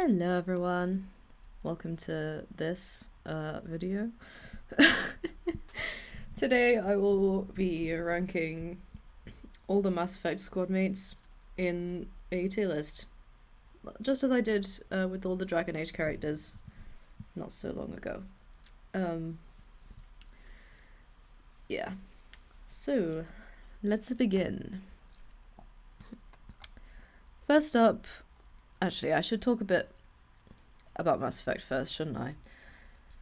Hello everyone, welcome to this video. Today I will be ranking all the Mass Effect squad mates in a tier list, just as I did with all the Dragon Age characters not so long ago. Yeah, so let's begin. First up, actually I should talk a bit about Mass Effect first, shouldn't I?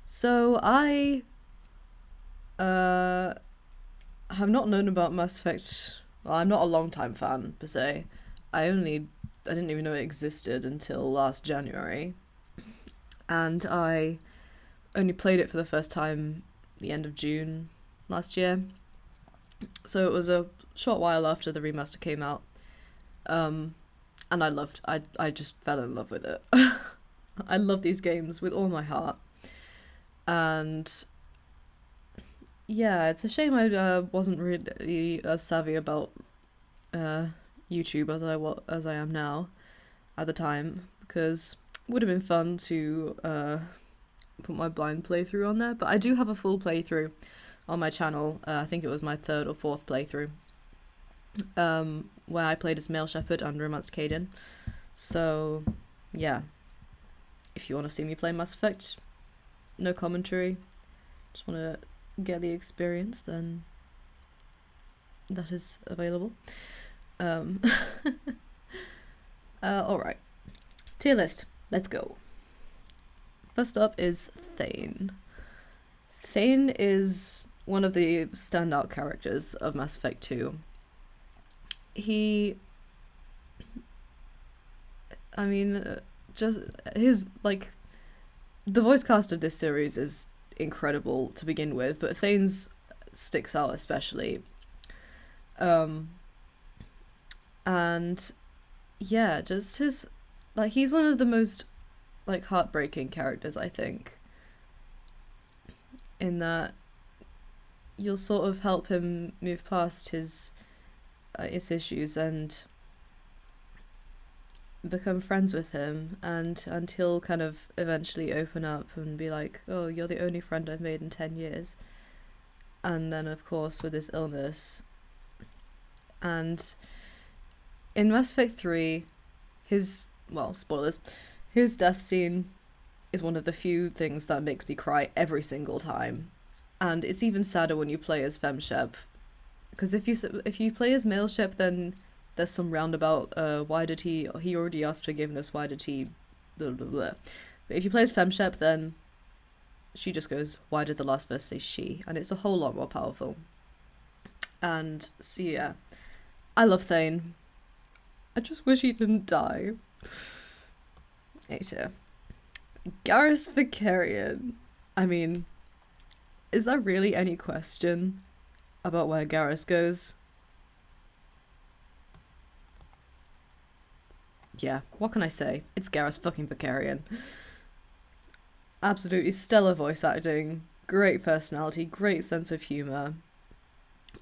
So I have not known about Mass Effect. Well, I'm not a long-time fan per se. I didn't even know it existed until last January, and I only played it for the first time the end of June last year. So it was a short while after the remaster came out. And I just fell in love with it. I love these games with all my heart. And yeah, it's a shame I wasn't really as savvy about YouTube as I am now at the time, because it would have been fun to put my blind playthrough on there. But I do have a full playthrough on my channel. I think it was my third or fourth playthrough, where I played as Male Shepherd and romanced Caden. So yeah, if you want to see me play Mass Effect, no commentary, just want to get the experience, then that is available. Alright, tier list, let's go. First up is Thane. Thane is one of the standout characters of Mass Effect 2. Just his, like, the voice cast of this series is incredible to begin with, but Thane's sticks out especially. And yeah, just his, like, he's one of the most, like, heartbreaking characters, I think, in that you'll sort of help him move past his issues and become friends with him, and he'll kind of eventually open up and be like, oh, you're the only friend I've made in 10 years. And then of course with his illness, and in Mass Effect 3, spoilers, his death scene is one of the few things that makes me cry every single time. And it's even sadder when you play as FemShep, because if you play as Male Shep, then there's some roundabout, why did he already asked forgiveness, why did he, blah blah blah. But if you play as FemShep, then she just goes, why did the last verse say she? And it's a whole lot more powerful. And so yeah, I love Thane. I just wish he didn't die. Later. Garrus Vicarian. I mean, is there really any question about where Garrus goes? Yeah, what can I say? It's Garrus fucking Vicarian. Absolutely stellar voice acting, great personality, great sense of humour,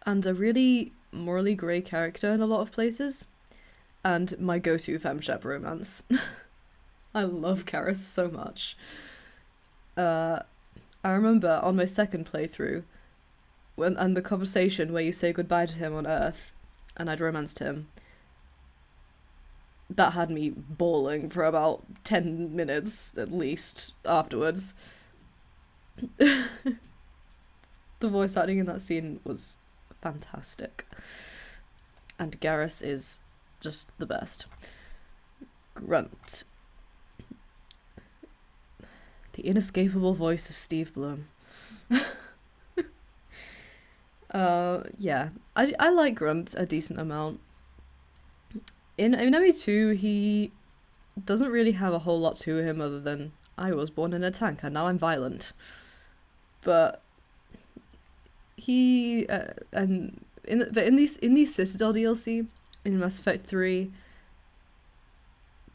and a really morally grey character in a lot of places. And my go-to FemShep romance. I love Garrus so much. I remember on my second playthrough, and the conversation where you say goodbye to him on Earth, and I'd romanced him, that had me bawling for about 10 minutes at least afterwards. The voice acting in that scene was fantastic. And Garrus is just the best. Grunt. The inescapable voice of Steve Blum. Yeah, I like Grunt a decent amount. In ME2, he doesn't really have a whole lot to him other than, I was born in a tank and now I'm violent. But he in the Citadel DLC in Mass Effect 3,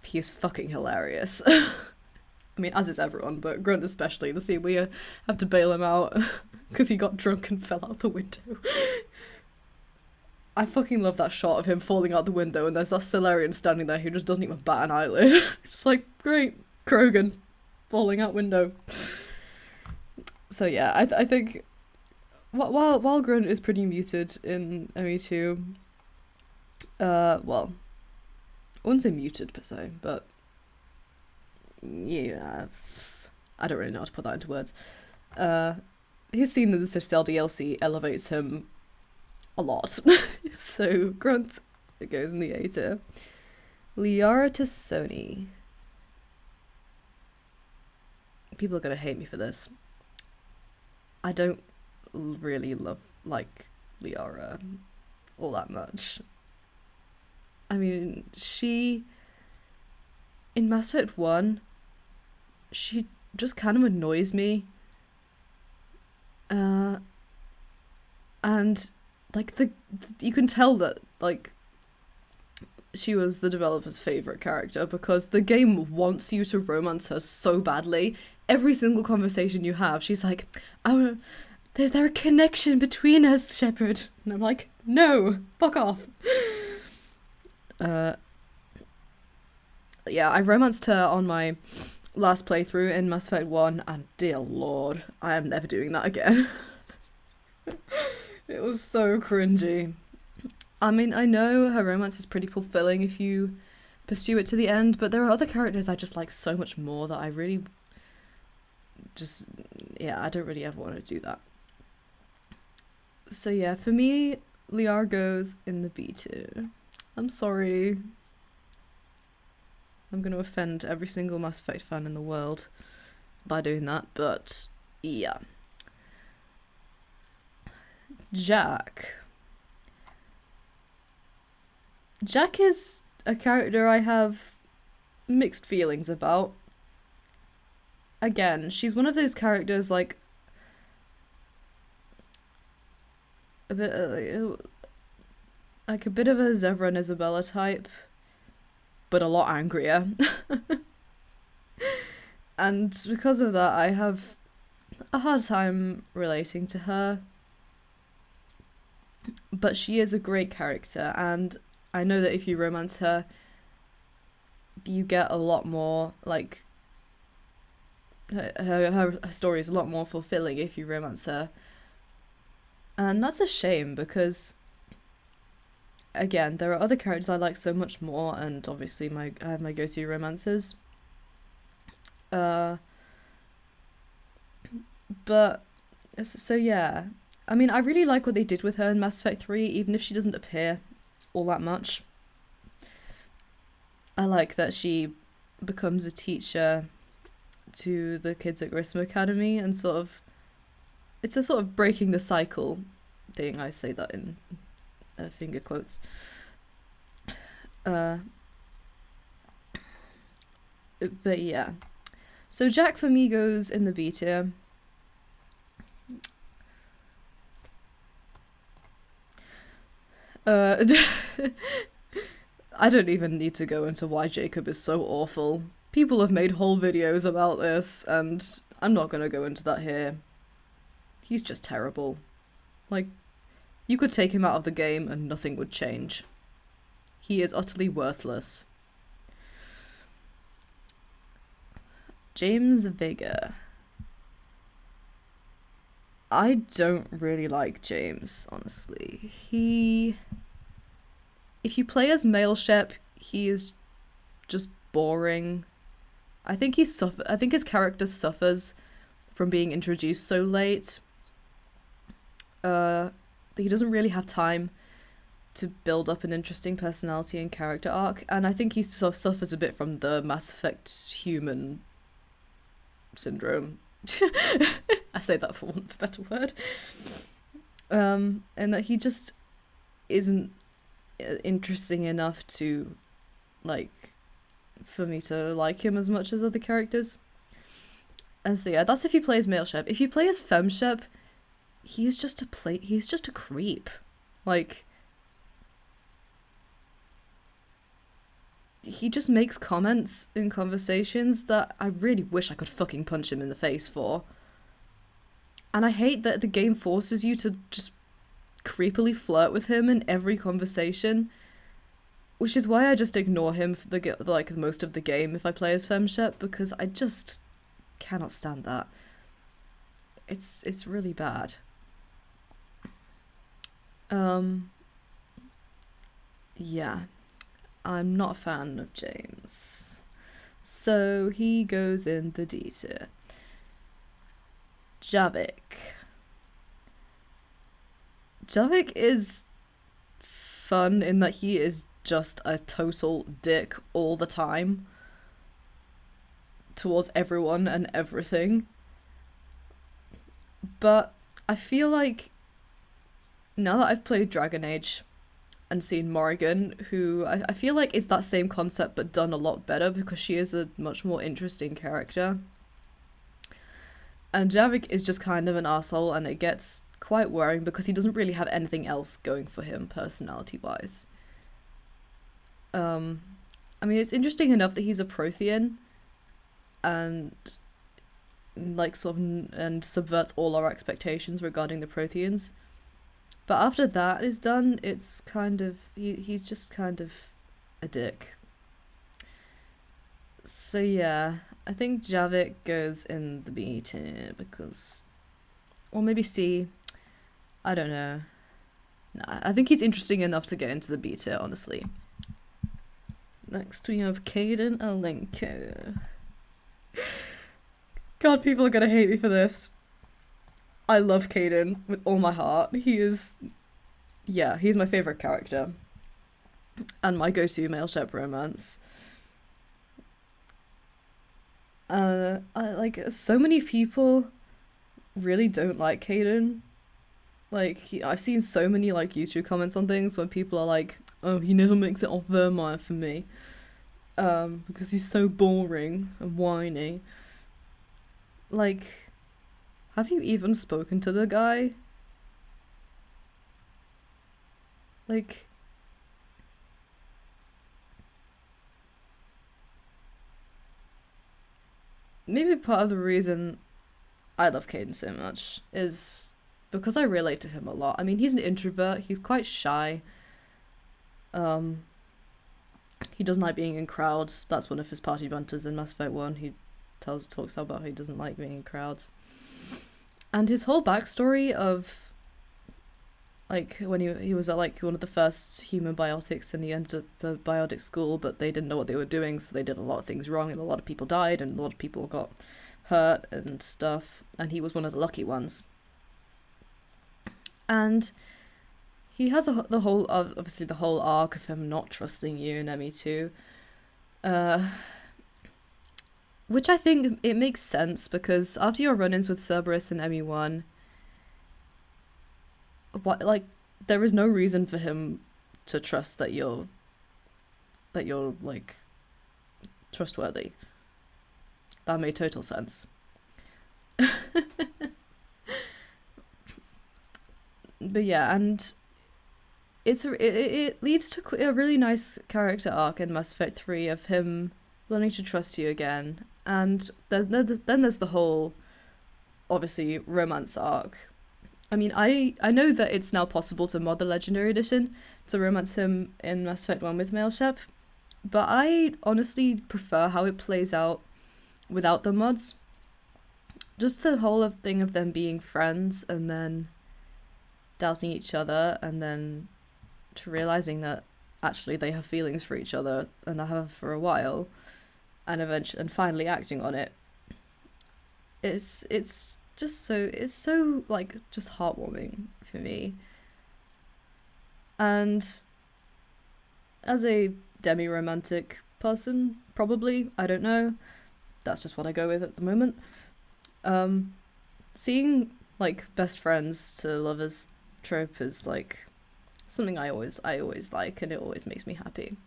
he is fucking hilarious. I mean, as is everyone, but Grunt especially. The scene where you have to bail him out because he got drunk and fell out the window. I fucking love that shot of him falling out the window and there's that Solarian standing there who just doesn't even bat an eyelid. It's like, great, Krogan falling out window. So yeah, I think while Grunt is pretty muted in ME2, well, I wouldn't say muted per se, but yeah, I don't really know how to put that into words. His scene in the Citadel DLC elevates him a lot. So Grunt, it goes in the A tier. Liara to Sony. People are gonna hate me for this. I don't really like Liara all that much. I mean, she in Mass Effect 1, she just kind of annoys me. And like you can tell that like she was the developer's favorite character because the game wants you to romance her so badly. Every single conversation you have, she's like, "Oh, is there a connection between us, Shepard?" And I'm like, "No, fuck off." Yeah, I romanced her on my last playthrough in Mass Effect 1, and dear lord, I am never doing that again. It was so cringy. I mean, I know her romance is pretty fulfilling if you pursue it to the end, but there are other characters I just like so much more that I really just, yeah, I don't really ever want to do that. So yeah, for me, Liara goes in the B tier. I'm sorry. I'm going to offend every single Mass Effect fan in the world by doing that, but yeah. Jack. Jack is a character I have mixed feelings about. Again, she's one of those characters like a bit like a bit of a Zevra and Isabella type, but a lot angrier. And because of that, I have a hard time relating to her. But she is a great character, and I know that if you romance her, you get a lot more, like, her story is a lot more fulfilling if you romance her. And that's a shame because, again, there are other characters I like so much more, and obviously I have my go-to romances. But, so yeah. I mean, I really like what they did with her in Mass Effect 3, even if she doesn't appear all that much. I like that she becomes a teacher to the kids at Grissom Academy, and sort of, it's a sort of breaking the cycle thing. I say that in finger quotes. But yeah. So Jack for me goes in the B tier. I don't even need to go into why Jacob is so awful. People have made whole videos about this, and I'm not gonna go into that here. He's just terrible. Like, you could take him out of the game and nothing would change. He is utterly worthless. James Vega. I don't really like James, honestly. If you play as male Shep, he is just boring. I think his character suffers from being introduced so late. That he doesn't really have time to build up an interesting personality and character arc, and I think he sort of suffers a bit from the Mass Effect human syndrome. I say that for want of a better word. And that he just isn't interesting enough to, like, for me to like him as much as other characters. And so yeah, that's if you play as male Shep. If you play as femme Shep, he's just a creep. Like, he just makes comments in conversations that I really wish I could fucking punch him in the face for. And I hate that the game forces you to just creepily flirt with him in every conversation. which is why I just ignore him for like most of the game if I play as femshep, because I just cannot stand that. It's really bad. Yeah, I'm not a fan of James. So he goes in the D tier. Javik. Javik is fun in that he is just a total dick all the time towards everyone and everything. But I feel like now that I've played Dragon Age and seen Morrigan, who I feel like is that same concept but done a lot better, because she is a much more interesting character. And Javik is just kind of an asshole, and it gets quite worrying because he doesn't really have anything else going for him personality-wise. I mean, it's interesting enough that he's a Prothean and like sort of and subverts all our expectations regarding the Protheans. But after that is done, it's kind of he's just kind of a dick. So yeah, I think Javik goes in the B tier because, or maybe C. I don't know. Nah, I think he's interesting enough to get into the B tier, honestly. Next we have Caden Alenko. God, people are gonna hate me for this. I love Caden with all my heart. He's my favourite character. And my go-to male shep romance. So many people really don't like Caden. Like, I've seen so many, like, YouTube comments on things where people are like, oh, he never makes it off Vermeer for me. Because he's so boring and whiny. Like, have you even spoken to the guy? Like, maybe part of the reason I love Caden so much is because I relate to him a lot. I mean, he's an introvert, he's quite shy. He doesn't like being in crowds. That's one of his party bunters in Mass Effect 1. He talks about how he doesn't like being in crowds. And his whole backstory of, like, when he was at, like, one of the first human biotics, and he entered the biotic school, but they didn't know what they were doing, so they did a lot of things wrong, and a lot of people died, and a lot of people got hurt and stuff, and he was one of the lucky ones. And he has the whole arc of him not trusting you and ME2, which I think it makes sense, because after your run-ins with Cerberus and ME1, there is no reason for him to trust that you're like trustworthy. That made total sense. But yeah, and it leads to a really nice character arc in Mass Effect 3 of him learning to trust you again. And then there's the whole, obviously, romance arc. I mean, I know that it's now possible to mod the Legendary Edition to romance him in Mass Effect 1 with male shep, but I honestly prefer how it plays out without the mods. Just the whole thing of them being friends and then doubting each other, and then to realizing that actually they have feelings for each other and have for a while, and finally acting on it. It's so like just heartwarming for me. And as a demi-romantic person, probably, I don't know, that's just what I go with at the moment. Seeing like best friends to lovers trope is like something I always like, and it always makes me happy.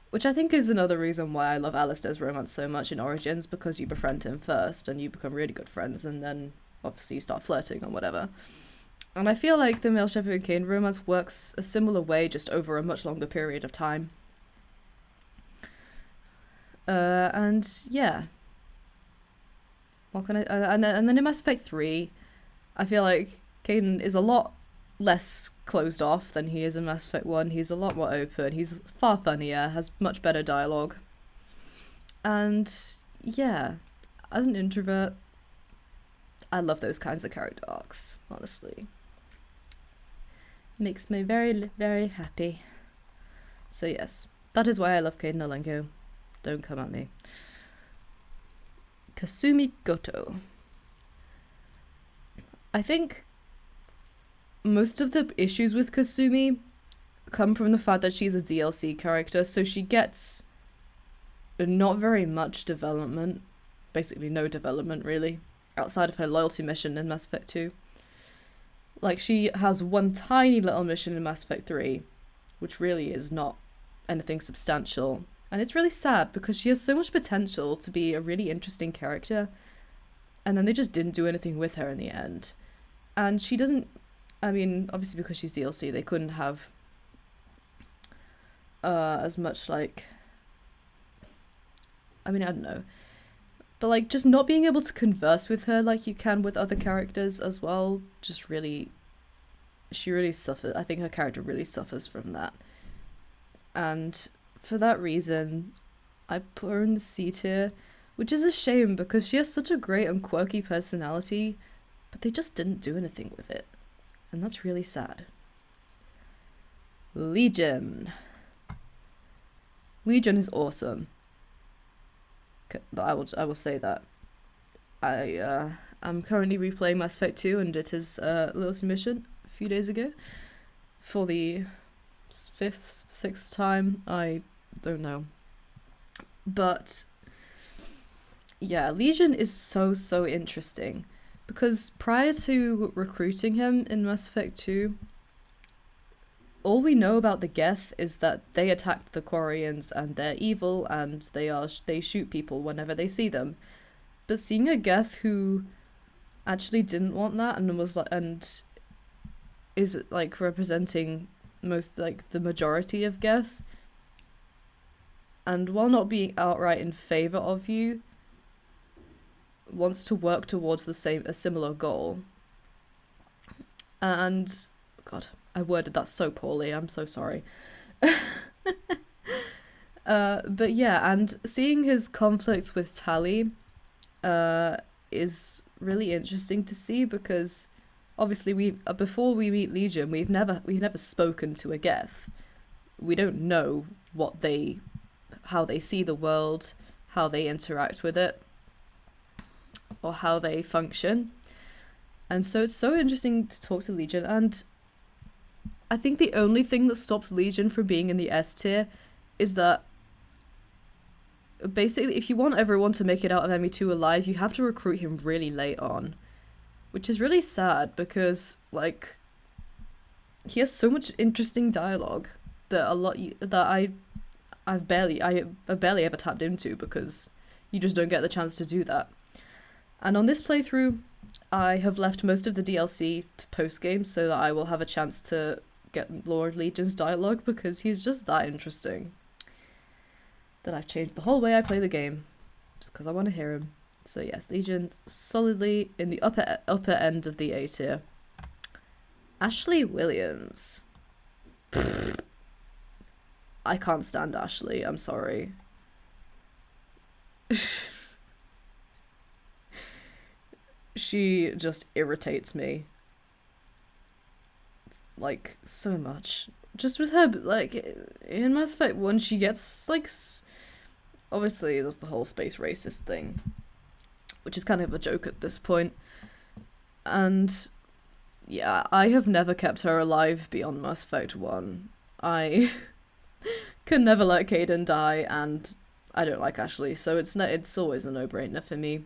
Which I think is another reason why I love Alistair's romance so much in Origins, because you befriend him first and you become really good friends, and then obviously you start flirting or whatever. And I feel like the male Shepard and Kane romance works a similar way, just over a much longer period of time. And yeah. What can I... and then in Mass Effect 3, I feel like Caden is a lot less closed off than he is in Mass Effect 1. He's a lot more open. He's far funnier, has much better dialogue. And yeah, as an introvert, I love those kinds of character arcs, honestly. Makes me very, very happy. So yes, that is why I love Caden Alenko. Don't come at me. Kasumi Goto. I think most of the issues with Kasumi come from the fact that she's a DLC character, so she gets not very much development, basically no development really, outside of her loyalty mission in Mass Effect 2. Like, she has one tiny little mission in Mass Effect 3, which really is not anything substantial, and it's really sad because she has so much potential to be a really interesting character, and then they just didn't do anything with her in the end. And she doesn't, I mean, obviously because she's DLC, they couldn't have as much, like, I mean, I don't know. But, like, just not being able to converse with her like you can with other characters as well, just really, she really suffers. I think her character really suffers from that. And for that reason, I put her in the C tier, which is a shame because she has such a great and quirky personality, but they just didn't do anything with it. And that's really sad. Legion. Legion is awesome. But I will say that. I'm currently replaying Mass Effect 2 and did his loyalty mission a few days ago. For the 5th, 6th time, I don't know. But yeah, Legion is so interesting. Because prior to recruiting him in Mass Effect 2, all we know about the Geth is that they attacked the Quarians and they're evil and they shoot people whenever they see them. But seeing a Geth who actually didn't want that and was like, and is like representing most, like, the majority of Geth, and while not being outright in favor of you, wants to work towards a similar goal. And God, I worded that so poorly, I'm so sorry. But yeah, and seeing his conflicts with Tali is really interesting to see, because obviously before we meet Legion, we've never spoken to a Geth. We don't know how they see the world, how they interact with it, or how they function. And so it's so interesting to talk to Legion, and I think the only thing that stops Legion from being in the S tier is that basically if you want everyone to make it out of ME2 alive, you have to recruit him really late on, which is really sad because, like, he has so much interesting dialogue that I've barely ever tapped into, because you just don't get the chance to do that. And on this playthrough, I have left most of the DLC to post-game so that I will have a chance to get Lord Legion's dialogue, because he's just that interesting that I've changed the whole way I play the game just because I want to hear him. So yes, Legion solidly in the upper end of the A tier. Ashley Williams. I can't stand Ashley, I'm sorry. She just irritates me, like, so much. Just with her, like, in Mass Effect 1, she gets, like, obviously there's the whole space racist thing, which is kind of a joke at this point. And yeah, I have never kept her alive beyond Mass Effect 1. I can never let Caden die, and I don't like Ashley, so it's always a no-brainer for me.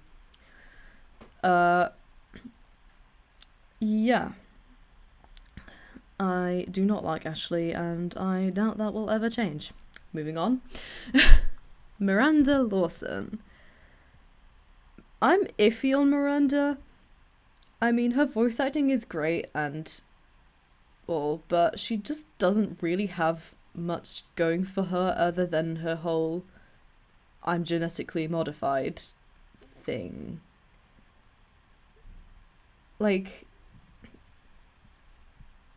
Yeah. I do not like Ashley, and I doubt that will ever change. Moving on. Miranda Lawson. I'm iffy on Miranda. I mean, her voice acting is great and all, but she just doesn't really have much going for her other than her whole I'm genetically modified thing. Like,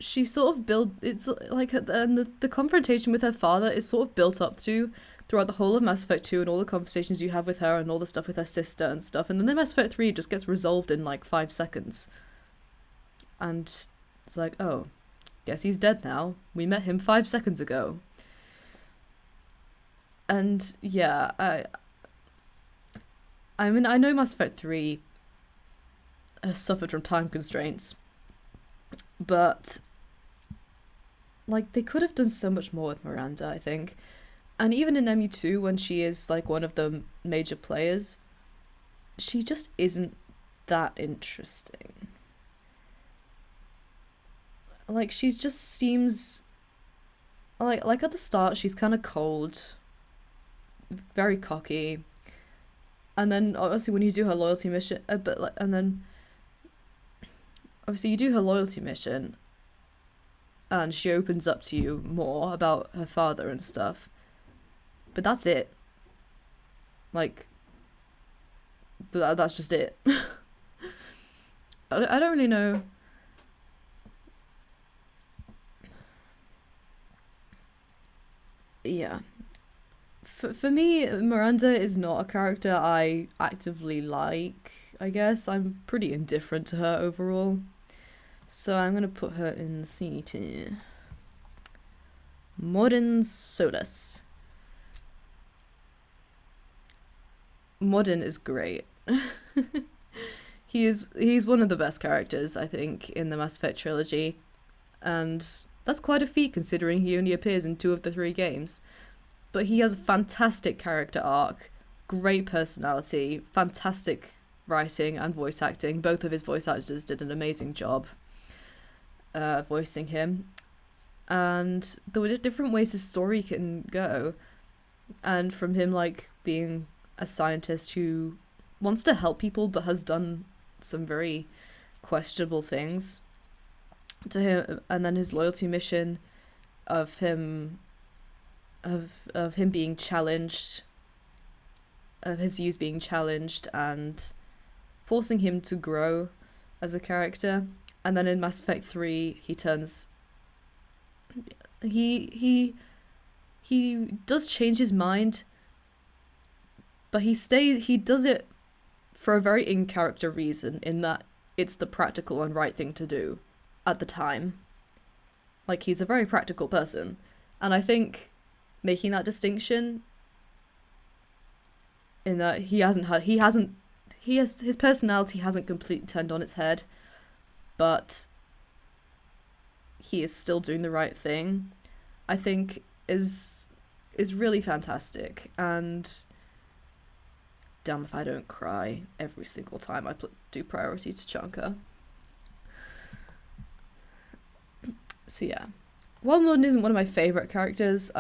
she sort of it's like, and the confrontation with her father is sort of built up throughout the whole of Mass Effect 2 and all the conversations you have with her and all the stuff with her sister and stuff, and then the Mass Effect 3 just gets resolved in like 5 seconds. And it's like, oh, guess he's dead now. We met him 5 seconds ago. And yeah, I mean, I know Mass Effect 3 has suffered from time constraints, but like, they could have done so much more with Miranda, I think. And even in MU2, when she is like one of the major players, she just isn't that interesting. Like, she just seems like at the start she's kind of cold, very cocky, and then obviously when you do her loyalty mission, and then obviously you do her loyalty mission, and she opens up to you more about her father and stuff. But that's it. Like, that's just it. I don't really know. Yeah. For me, Miranda is not a character I actively like, I guess. I'm pretty indifferent to her overall. So I'm going to put her in C tier. Modern Solus. Modern is great. He's one of the best characters, I think, in the Mass Effect trilogy, and that's quite a feat considering he only appears in 2 of the 3 games. But he has a fantastic character arc, great personality, fantastic writing and voice acting. Both of his voice actors did an amazing job voicing him, and there were different ways his story can go, and from him like being a scientist who wants to help people but has done some very questionable things to him, and then his loyalty mission of him being challenged, of his views being challenged and forcing him to grow as a character. And then in Mass Effect 3 he turns, he does change his mind, but he does it for a very in-character reason, in that it's the practical and right thing to do at the time. Like, he's a very practical person, and I think making that distinction, in that his personality hasn't completely turned on its head, but he is still doing the right thing, I think is really fantastic. And damn if I don't cry every single time I do Priority Tachanka. So yeah, while Modern isn't one of my favourite characters,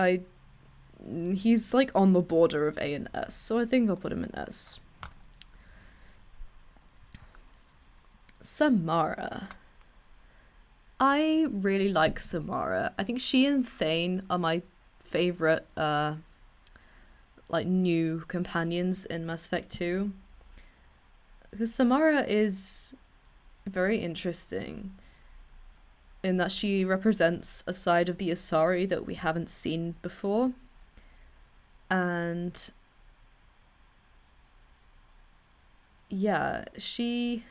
he's like on the border of A and S, so I think I'll put him in S. Samara. I really like Samara. I think she and Thane are my favourite like new companions in Mass Effect 2. Because Samara is very interesting in that she represents a side of the Asari that we haven't seen before. And yeah, she,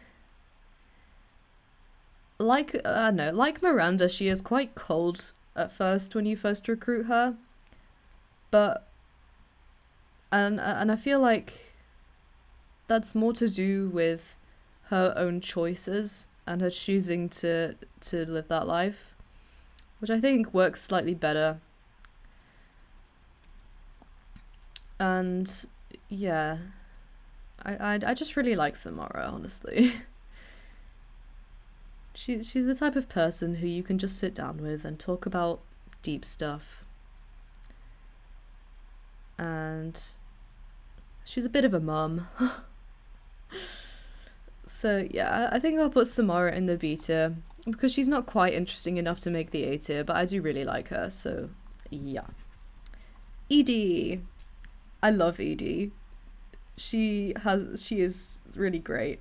like Miranda, she is quite cold at first when you first recruit her, but and I feel like that's more to do with her own choices and her choosing to live that life, which I think works slightly better. And yeah, I just really like Samara, honestly. She's the type of person who you can just sit down with and talk about deep stuff. And she's a bit of a mum. So yeah, I think I'll put Samara in the B tier, because she's not quite interesting enough to make the A tier, but I do really like her, so yeah. Edie. I love Edie. She is really great.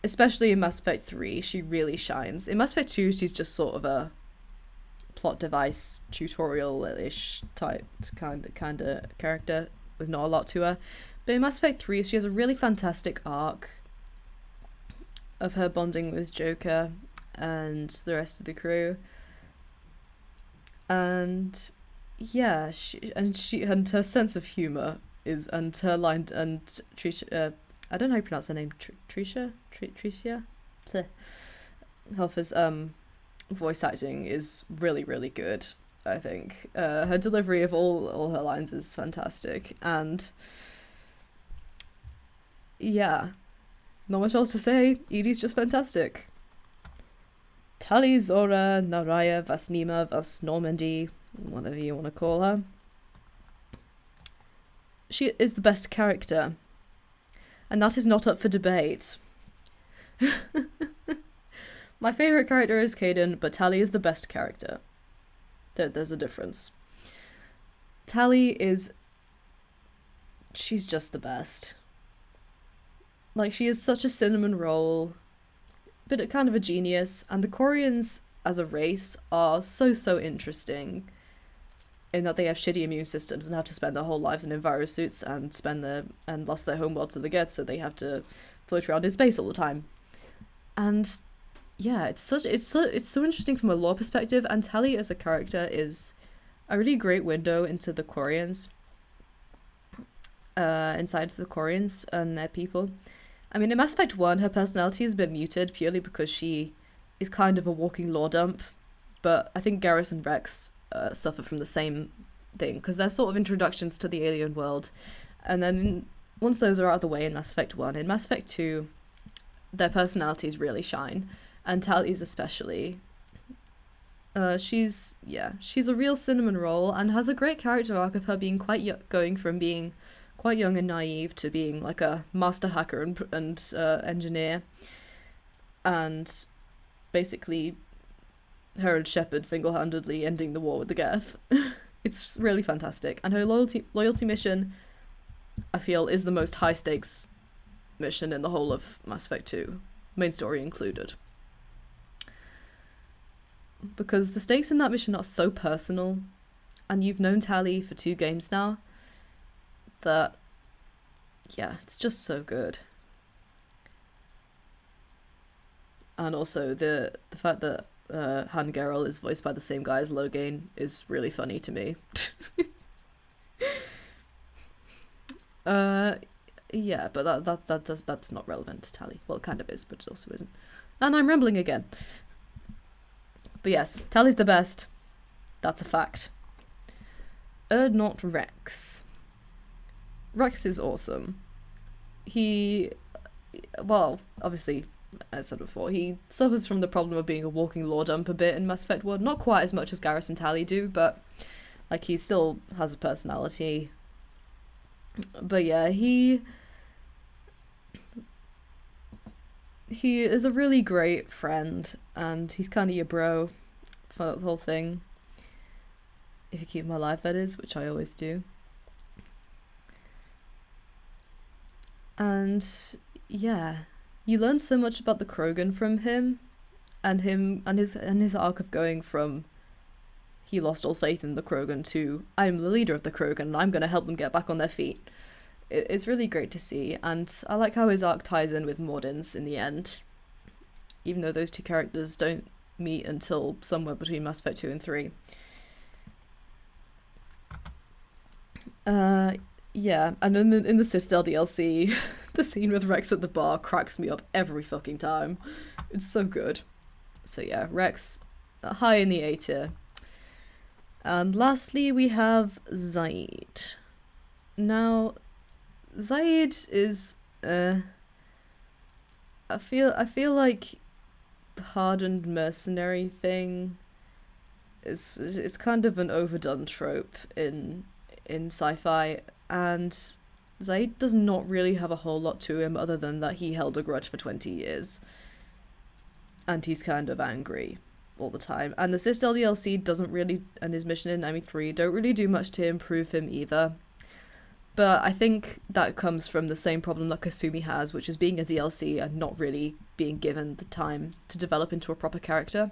especially in Mass Effect 3, she really shines. In Mass Effect 2, she's just sort of a plot device tutorial-ish type kind of character with not a lot to her. But in Mass Effect 3, she has a really fantastic arc of her bonding with Joker and the rest of the crew. And yeah, and her sense of humor is, and her line, and Tricia, I don't know how you pronounce her name, Tricia? Helfer's voice acting is really, really good, I think. Her delivery of all her lines is fantastic, and yeah, not much else to say. Edie's just fantastic. Tali, Zora, Naraya, Vasnima, Vas Normandy, whatever you want to call her. She is the best character, and that is not up for debate. My favourite character is Caden, but Tali is the best character. There's a difference. Tali is... she's just the best. Like, she is such a cinnamon roll, but kind of a genius, and the Quarians as a race are so interesting in that they have shitty immune systems and have to spend their whole lives in envirosuits and lost their homeworld to the Geth, so they have to float around in space all the time. And yeah, it's so interesting from a lore perspective, and Tali as a character is a really great window into the Quarians, inside the Quarians and their people. I mean, in Mass Effect 1, her personality is a bit muted purely because she is kind of a walking lore dump, but I think Garrus and Rex suffer from the same thing, because they're sort of introductions to the alien world, and then once those are out of the way in Mass Effect 1, in Mass Effect 2, their personalities really shine, and Tali's especially. She's a real cinnamon roll, and has a great character arc of her being going from being quite young and naive to being like a master hacker and engineer, and basically her and Shepard single-handedly ending the war with the Geth. It's really fantastic, and her loyalty mission, I feel, is the most high-stakes mission in the whole of Mass Effect 2, main story included. Because the stakes in that mission are so personal, and you've known Tali for 2 games now, that, yeah, it's just so good. And also the fact that Han Gerel is voiced by the same guy as Loghain is really funny to me. Yeah, but that's not relevant to Tali. Well, it kind of is, but it also isn't. And I'm rambling again. But yes, Tali's the best. That's a fact. Not Rex. Rex is awesome. Well, obviously, as I said before, he suffers from the problem of being a walking lore dump a bit in Mass Effect 1. Not quite as much as Garrus and Tali do, but like, he still has a personality. But yeah, he is a really great friend, and he's kind of your bro for the whole thing. If you keep him alive, that is, which I always do. And yeah, you learn so much about the Krogan from him, and his arc of going from he lost all faith in the Krogan to I'm the leader of the Krogan and I'm going to help them get back on their feet. It's really great to see, and I like how his arc ties in with Mordin's in the end, even though those two characters don't meet until somewhere between Mass Effect 2 and 3. Yeah, and in the Citadel DLC, the scene with Rex at the bar cracks me up every fucking time. It's so good. So yeah, Rex, high in the A tier. And lastly, we have Zaid. Now, Zaid is, I feel like the hardened mercenary thing is kind of an overdone trope in sci-fi, and Zaid does not really have a whole lot to him other than that he held a grudge for 20 years. And he's kind of angry all the time. And the Citadel DLC doesn't really, and his mission in ME3 don't really do much to improve him either. But I think that comes from the same problem that Kasumi has, which is being a DLC and not really being given the time to develop into a proper character.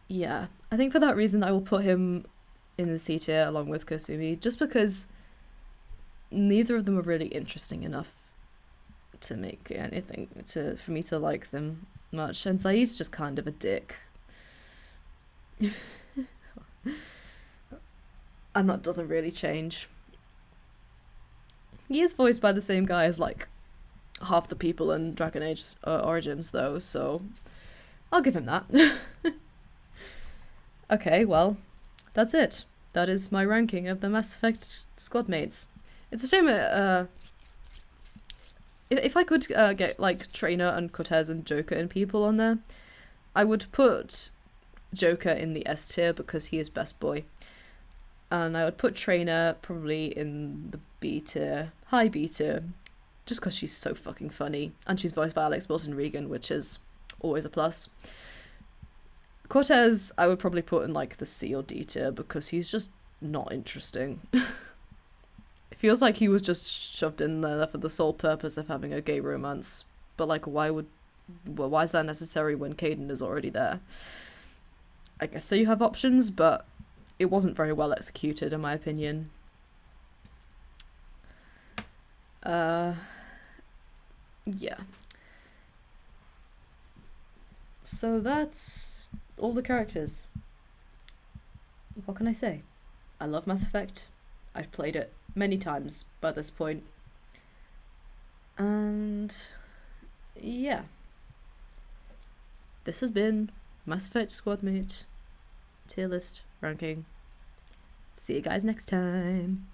Yeah, I think for that reason I will put him in the C tier along with Kasumi, just because neither of them are really interesting enough to make anything for me to like them much, and Zaid's just kind of a dick. And that doesn't really change. He is voiced by the same guy as like half the people in Dragon Age Origins though, so I'll give him that. Okay, well, that's it. That is my ranking of the Mass Effect squad mates. It's a shame if I could get like Trainer and Cortez and Joker and people on there, I would put Joker in the S tier because he is best boy. And I would put Trainer probably in the B tier, high B tier, just because she's so fucking funny. And she's voiced by Alex Bolton Regan, which is always a plus. Cortez, I would probably put in like the C or D tier because he's just not interesting. It feels like he was just shoved in there for the sole purpose of having a gay romance. But like, why is that necessary when Caden is already there? I guess so you have options, but it wasn't very well executed in my opinion. Yeah. So that's all the characters. What can I say? I love Mass Effect. I've played it many times by this point. And yeah. This has been Mass Effect Squadmate tier list ranking. See you guys next time.